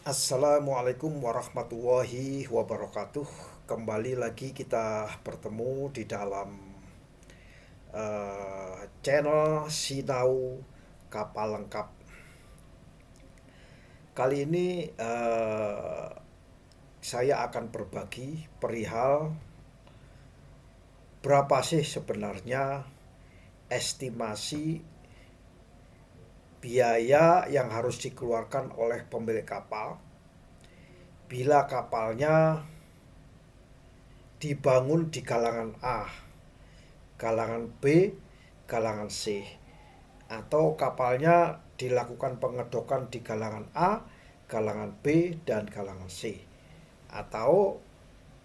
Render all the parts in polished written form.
Assalamualaikum warahmatullahi wabarakatuh. Kembali lagi kita bertemu di dalam channel Sinau Kapal Lengkap. Kali ini saya akan berbagi perihal berapa sih sebenarnya estimasi biaya yang harus dikeluarkan oleh pemilik kapal bila kapalnya dibangun di galangan A, galangan B, galangan C, atau kapalnya dilakukan pengedokan di galangan A, galangan B, dan galangan C, atau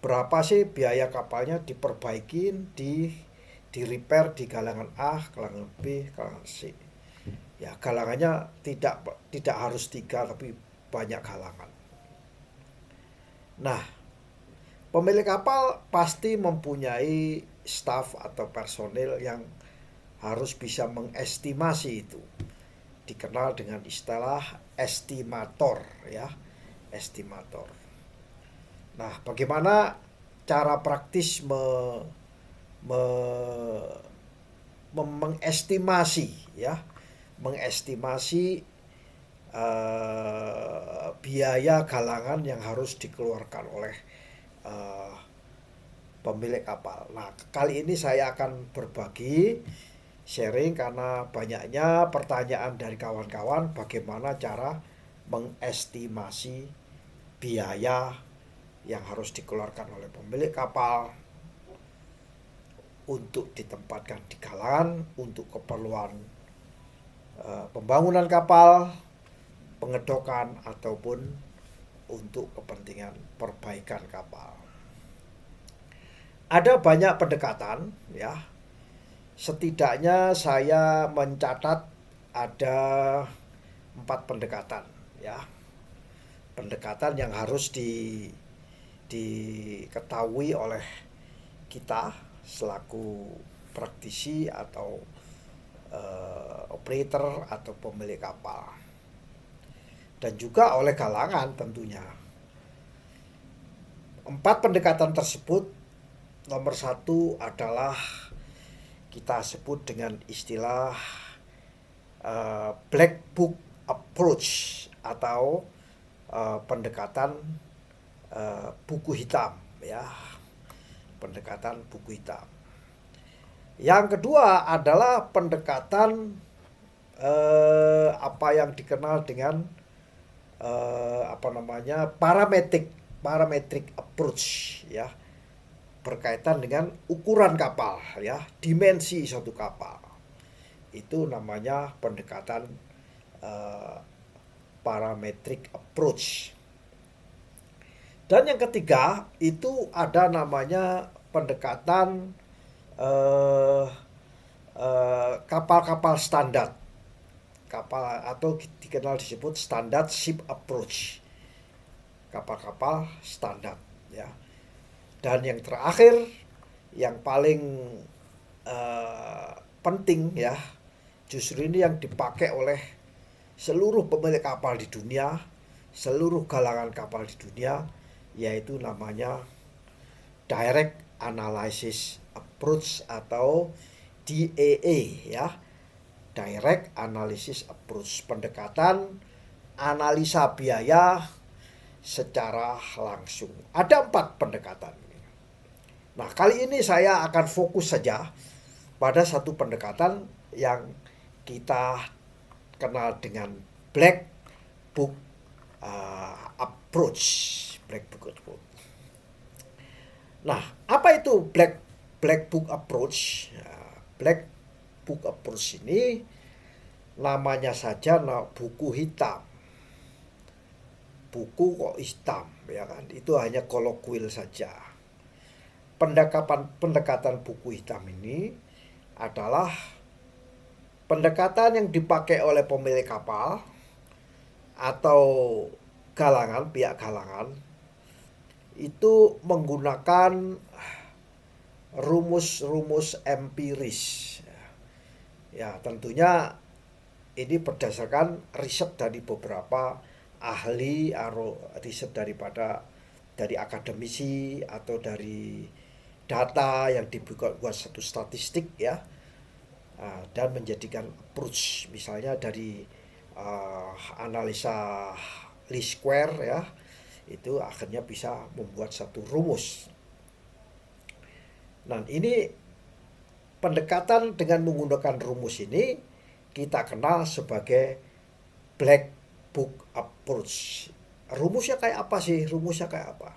berapa sih biaya kapalnya diperbaikin, di repair di galangan A, galangan B, galangan C. Ya, galangannya tidak harus tiga, tapi banyak galangan. Nah, pemilik kapal pasti mempunyai staf atau personil yang harus bisa mengestimasi itu. Dikenal dengan istilah estimator, ya, estimator. Nah, bagaimana cara praktis me, mengestimasi, ya, mengestimasi biaya galangan yang harus dikeluarkan oleh uh, pemilik kapal. Nah, kali ini saya akan berbagi sharing karena banyaknya pertanyaan dari kawan-kawan bagaimana cara mengestimasi biaya yang harus dikeluarkan oleh pemilik kapal untuk ditempatkan di galangan untuk keperluan pembangunan kapal, pengedokan ataupun untuk kepentingan perbaikan kapal. Ada banyak pendekatan, ya. Setidaknya saya mencatat ada 4 pendekatan, ya. Pendekatan yang harus diketahui oleh kita selaku praktisi atau operator atau pemilik kapal, dan juga oleh galangan tentunya. 4 pendekatan tersebut, nomor 1 adalah kita sebut dengan istilah black book approach atau pendekatan buku hitam, ya, pendekatan buku hitam. Yang kedua adalah pendekatan apa yang dikenal dengan parametric approach, ya, berkaitan dengan ukuran kapal, ya, dimensi suatu kapal. Itu namanya pendekatan parametric approach. Dan yang ketiga itu ada namanya pendekatan kapal-kapal standar, kapal atau dikenal disebut standard ship approach, kapal-kapal standar, ya. Dan yang terakhir, yang paling penting, ya, justru ini yang dipakai oleh seluruh pemilik kapal di dunia, seluruh galangan kapal di dunia, yaitu namanya direct analysis approach atau DAA, ya, direct analysis approach, pendekatan analisa biaya secara langsung. Ada 4 pendekatan. Nah, kali ini saya akan fokus saja pada satu pendekatan yang kita kenal dengan black book approach, black book approach. Nah, apa itu black book approach? Black book approach ini namanya saja buku hitam. Buku kok hitam, ya kan? Itu hanya kolokuil saja. Pendekatan buku hitam ini adalah pendekatan yang dipakai oleh pemilik kapal atau galangan, pihak galangan, itu menggunakan rumus-rumus empiris. Ya, tentunya ini berdasarkan riset dari beberapa ahli atau riset dari akademisi atau dari data yang dibuat satu statistik ya, dan menjadikan approach misalnya dari analisa least square ya, itu akhirnya bisa membuat satu rumus. Nah, ini pendekatan dengan menggunakan rumus ini kita kenal sebagai black book approach. Rumusnya kayak apa sih? Rumusnya kayak apa?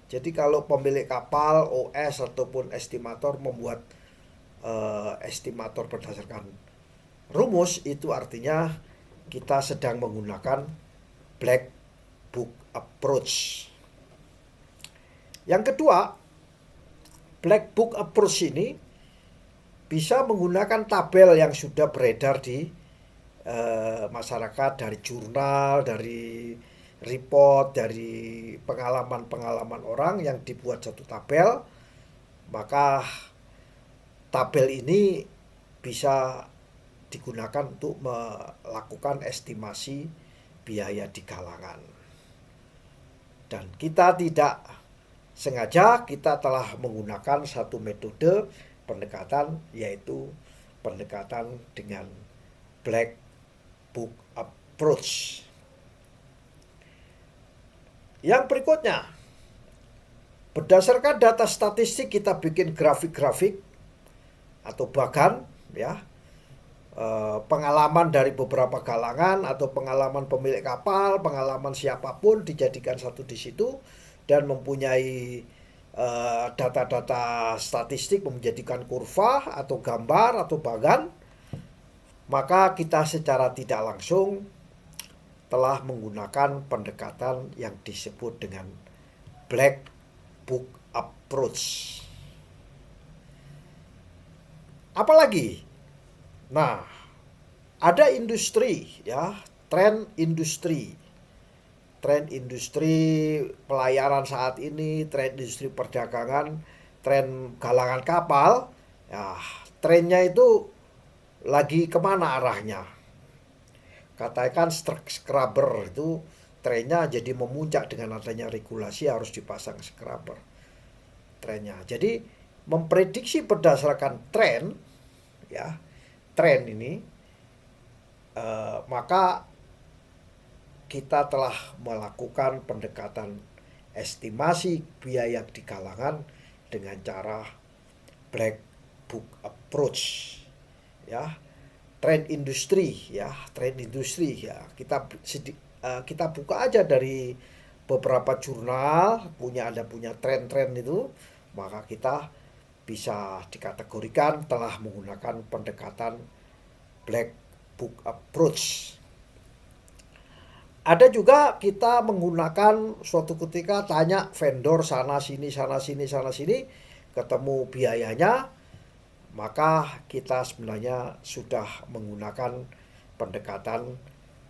Jadi kalau pemilik kapal, OS ataupun estimator membuat estimator berdasarkan rumus, itu artinya kita sedang menggunakan black book approach. Yang kedua, black book approach ini bisa menggunakan tabel yang sudah beredar di masyarakat, dari jurnal, dari report, dari pengalaman-pengalaman orang yang dibuat satu tabel. Maka tabel ini bisa digunakan untuk melakukan estimasi biaya di galangan. Dan kita tidak sengaja, kita telah menggunakan satu metode pendekatan, yaitu pendekatan dengan black book approach. Yang berikutnya, berdasarkan data statistik kita bikin grafik-grafik atau bahkan ya pengalaman dari beberapa galangan atau pengalaman pemilik kapal, pengalaman siapapun dijadikan satu di situ dan mempunyai data-data statistik, menjadikan kurva atau gambar atau bagan, maka kita secara tidak langsung telah menggunakan pendekatan yang disebut dengan black book approach. Apalagi, nah, ada industri ya, tren industri pelayaran saat ini, tren industri perdagangan, tren galangan kapal, ya, trennya itu lagi kemana arahnya? Katakan scrubber itu trennya jadi memuncak dengan adanya regulasi harus dipasang scrubber trennya. Jadi memprediksi berdasarkan tren ya, tren ini maka kita telah melakukan pendekatan estimasi biaya di galangan dengan cara black book approach ya. Tren industri ya, kita buka aja dari beberapa jurnal punya tren-tren itu, maka kita bisa dikategorikan telah menggunakan pendekatan black book approach. Ada juga kita menggunakan suatu ketika tanya vendor sana sini, ketemu biayanya, maka kita sebenarnya sudah menggunakan pendekatan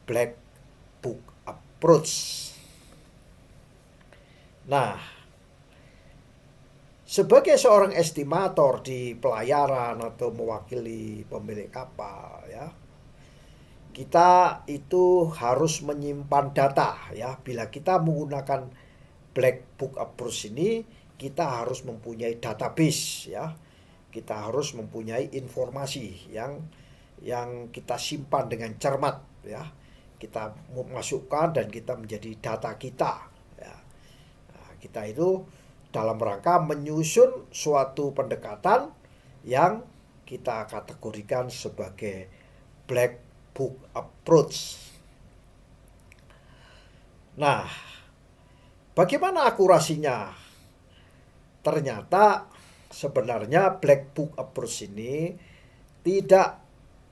black book approach. Nah, sebagai seorang estimator di pelayaran atau mewakili pemilik kapal ya, kita itu harus menyimpan data ya. Bila kita menggunakan black book approach ini, kita harus mempunyai database ya. Kita harus mempunyai informasi yang kita simpan dengan cermat ya. Kita masukkan dan kita menjadi data kita ya. Nah, kita itu dalam rangka menyusun suatu pendekatan yang kita kategorikan sebagai black book approach. Nah, bagaimana akurasinya? Ternyata sebenarnya black book approach ini tidak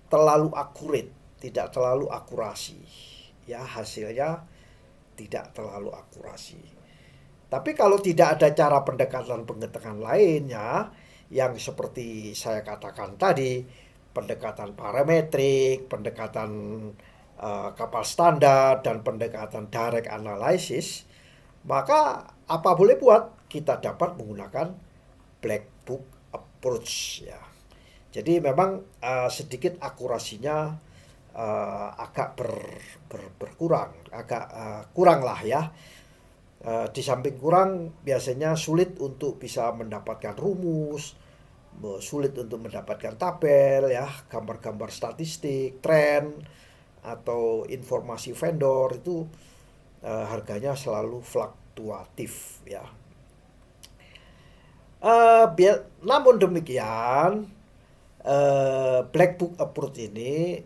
terlalu akurat, tidak terlalu akurasi. Ya, hasilnya tidak terlalu akurasi. Tapi kalau tidak ada cara pendekatan lainnya yang seperti saya katakan tadi, pendekatan parametrik, pendekatan kapal standar, dan pendekatan direct analysis, maka apa boleh buat, kita dapat menggunakan black book approach ya. Jadi memang sedikit akurasinya agak berkurang, agak kurang lah ya. Di samping kurang, biasanya sulit untuk bisa mendapatkan rumus, sulit untuk mendapatkan tabel ya, gambar-gambar statistik, tren, atau informasi vendor itu harganya selalu fluktuatif ya. Namun demikian, Black Book Approach ini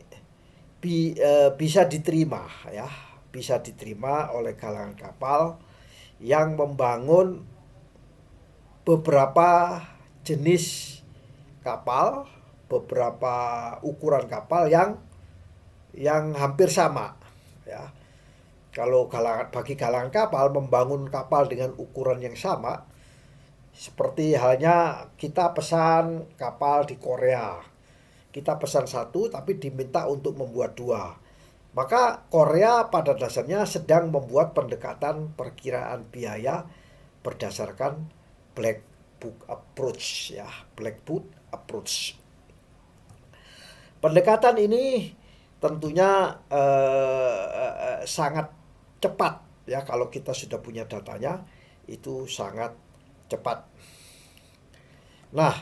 bisa diterima ya, bisa diterima oleh kalangan kapal yang membangun beberapa jenis kapal, beberapa ukuran kapal yang hampir sama ya. Kalau bagi kalangan kapal, membangun kapal dengan ukuran yang sama seperti halnya kita pesan kapal di Korea. Kita pesan satu tapi diminta untuk membuat dua. Maka Korea pada dasarnya sedang membuat pendekatan perkiraan biaya berdasarkan Black Book Approach ya, Black Book Approach. Pendekatan ini tentunya sangat cepat ya, kalau kita sudah punya datanya itu sangat cepat. Nah,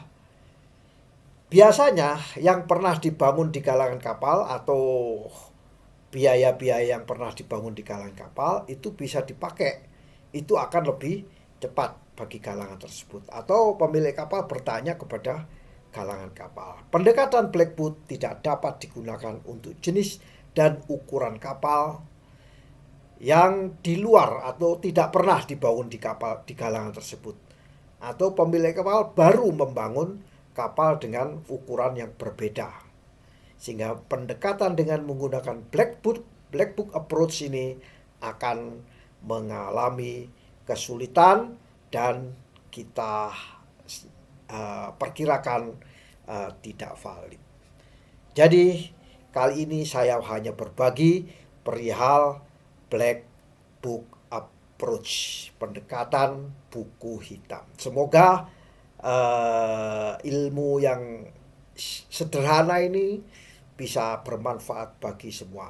biasanya yang pernah dibangun di kalangan kapal atau biaya-biaya yang pernah dibangun di kalangan kapal itu bisa dipakai, itu akan lebih cepat bagi kalangan tersebut. Atau pemilik kapal bertanya kepada kalangan kapal. Pendekatan Black Book tidak dapat digunakan untuk jenis dan ukuran kapal yang di luar atau tidak pernah dibangun di kalangan tersebut. Atau pemilik kapal baru membangun kapal dengan ukuran yang berbeda. Sehingga pendekatan dengan menggunakan Black Book Approach ini akan mengalami kesulitan dan kita perkirakan tidak valid. Jadi kali ini saya hanya berbagi perihal Black Book Approach, pendekatan buku hitam. Semoga ilmu yang sederhana ini bisa bermanfaat bagi semua.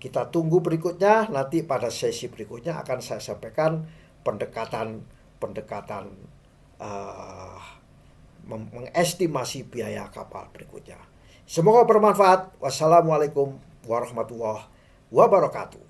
Kita tunggu berikutnya, nanti pada sesi berikutnya akan saya sampaikan pendekatan mengestimasi biaya kapal berikutnya. Semoga bermanfaat. Wassalamualaikum warahmatullahi wabarakatuh.